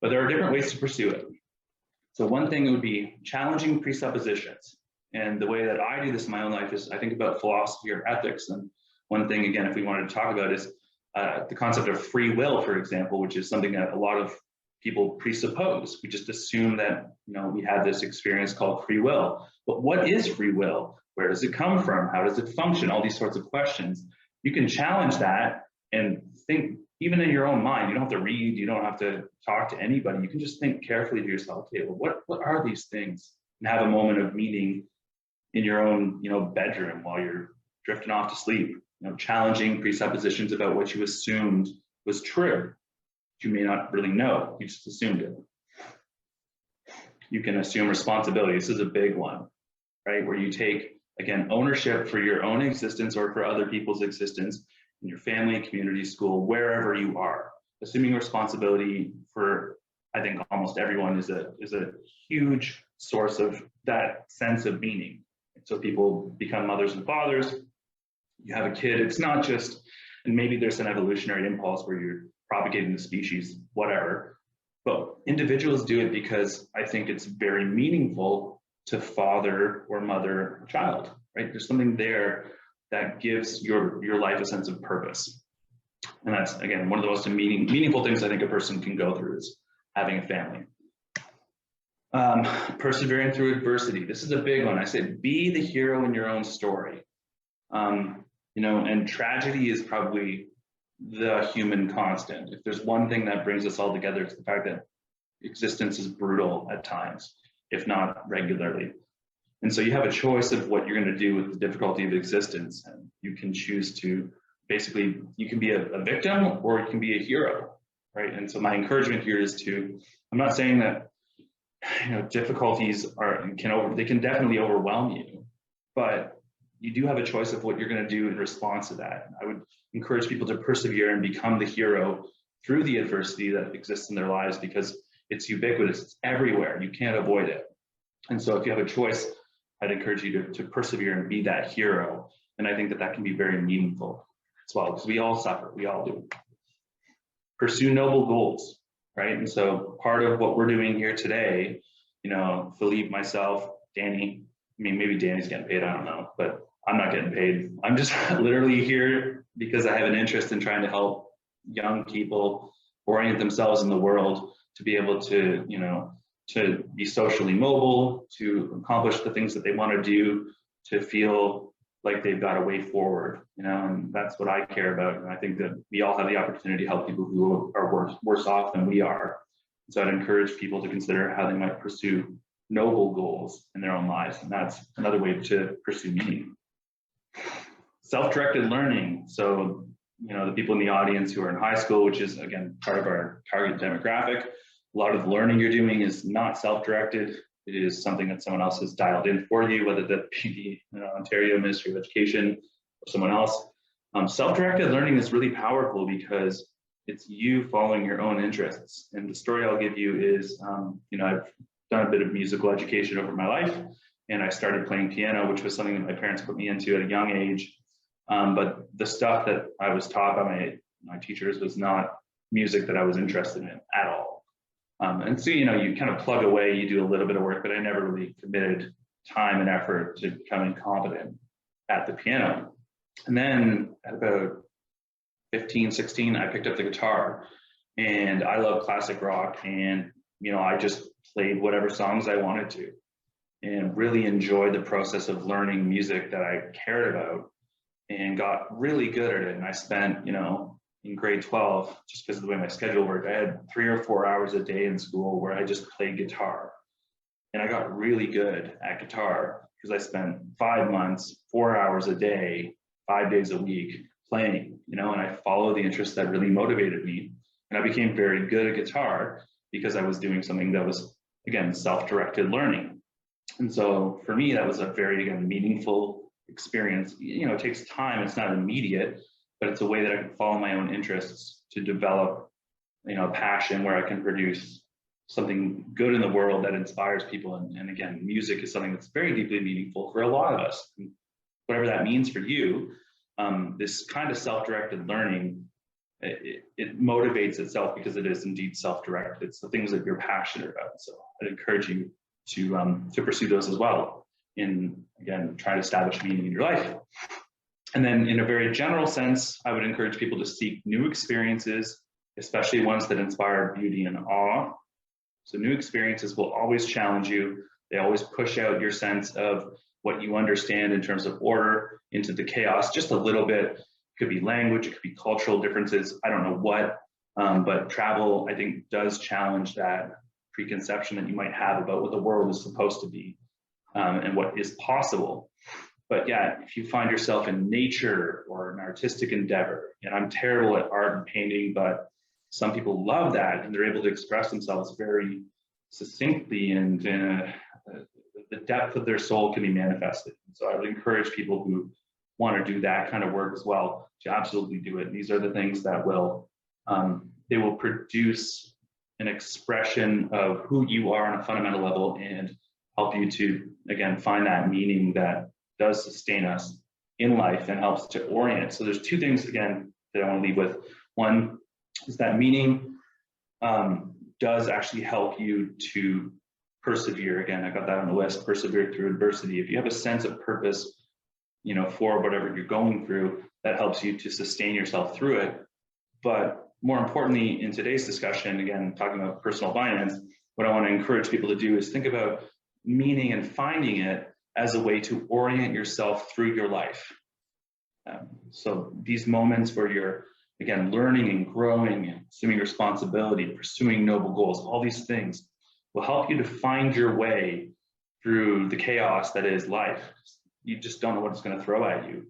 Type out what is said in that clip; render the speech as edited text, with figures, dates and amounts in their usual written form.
but there are different ways to pursue it. So one thing would be challenging presuppositions. And the way that I do this in my own life is I think about philosophy or ethics. And one thing, again, if we wanted to talk about is the concept of free will, for example, which is something that a lot of people presuppose. We just assume that, we have this experience called free will. But what is free will? Where does it come from? How does it function? All these sorts of questions. You can challenge that and think, even in your own mind. You don't have to read, you don't have to talk to anybody. You can just think carefully to yourself, okay, well, what are these things? And have a moment of meaning in your own, bedroom while you're drifting off to sleep, challenging presuppositions about what you assumed was true. You may not really know, you just assumed it. You can assume responsibility. This is a big one, right? Where you take, again, ownership for your own existence or for other people's existence in your family, community, school, wherever you are. Assuming responsibility for, I think, almost everyone is a huge source of that sense of meaning. So people become mothers and fathers. You have a kid. It's not just, and maybe there's an evolutionary impulse where you're propagating the species, whatever. But individuals do it because I think it's very meaningful to father or mother a child, right? There's something there that gives your life a sense of purpose. And that's, again, one of the most meaningful things I think a person can go through is having a family. Persevering through adversity. This is a big one. I say, be the hero in your own story. And tragedy is probably the human constant. If there's one thing that brings us all together, it's the fact that existence is brutal at times, if not regularly. And so you have a choice of what you're going to do with the difficulty of existence. And you can choose to basically, you can be a victim or you can be a hero, right? And so my encouragement here is I'm not saying that, difficulties they can definitely overwhelm you, but you do have a choice of what you're going to do in response to that. I would encourage people to persevere and become the hero through the adversity that exists in their lives, because it's ubiquitous, it's everywhere, you can't avoid it. And so if you have a choice, I'd encourage you to persevere and be that hero. And I think that can be very meaningful as well, because we all suffer, we all do. Pursue noble goals, right? And so part of what we're doing here today, Philippe, myself, Danny, maybe Danny's getting paid, I don't know, but I'm not getting paid. I'm just literally here because I have an interest in trying to help young people orient themselves in the world to be able to, to be socially mobile, to accomplish the things that they want to do, to feel like they've got a way forward, and that's what I care about. And I think that we all have the opportunity to help people who are worse off than we are. So I'd encourage people to consider how they might pursue noble goals in their own lives. And that's another way to pursue meaning. Self-directed learning. So, the people in the audience who are in high school, which is, again, part of our target demographic, a lot of the learning you're doing is not self-directed. It is something that someone else has dialed in for you, whether that be the Ontario Ministry of Education or someone else. Self-directed learning is really powerful because it's you following your own interests. And the story I'll give you is, I've done a bit of musical education over my life, and I started playing piano, which was something that my parents put me into at a young age. But the stuff that I was taught by my teachers was not music that I was interested in at all. And so, you kind of plug away, you do a little bit of work, but I never really committed time and effort to becoming competent at the piano. And then at about 15, 16, I picked up the guitar, and I love classic rock, and I just played whatever songs I wanted to, and really enjoyed the process of learning music that I cared about, and got really good at it. And I spent, in grade 12, just because of the way my schedule worked, I had 3 or 4 hours a day in school where I just played guitar, and I got really good at guitar because I spent 5 months, 4 hours a day, 5 days a week playing, and I followed the interest that really motivated me. And I became very good at guitar because I was doing something that was, again, self-directed learning. And so for me, that was a very, again, meaningful experience. It takes time, it's not immediate, but it's a way that I can follow my own interests to develop, a passion where I can produce something good in the world that inspires people. And again, music is something that's very deeply meaningful for a lot of us. Whatever that means for you, this kind of self-directed learning it motivates itself because it is indeed self-directed. It's the things that you're passionate about. So I'd encourage you to pursue those as well in, again, trying to establish meaning in your life. And then in a very general sense, I would encourage people to seek new experiences, especially ones that inspire beauty and awe. So new experiences will always challenge you. They always push out your sense of what you understand in terms of order into the chaos just a little bit. It could be language, it could be cultural differences, I don't know what, but travel, I think, does challenge that preconception that you might have about what the world is supposed to be and what is possible. But yeah, if you find yourself in nature or an artistic endeavor, and I'm terrible at art and painting, but some people love that and they're able to express themselves very succinctly, and the depth of their soul can be manifested. So I would encourage people who want to do that kind of work as well to absolutely do it. These are the things that will, they will produce an expression of who you are on a fundamental level and help you to, again, find that meaning that does sustain us in life and helps to orient. So there's two things, again, that I want to leave with. One is that meaning does actually help you to persevere. Again, I got that on the list, persevere through adversity. If you have a sense of purpose, for whatever you're going through, that helps you to sustain yourself through it. But more importantly, in today's discussion, again, talking about personal finance, what I want to encourage people to do is think about meaning and finding it as a way to orient yourself through your life. So these moments where you're, again, learning and growing and assuming responsibility, pursuing noble goals, all these things will help you to find your way through the chaos that is life. You just don't know what it's going to throw at you.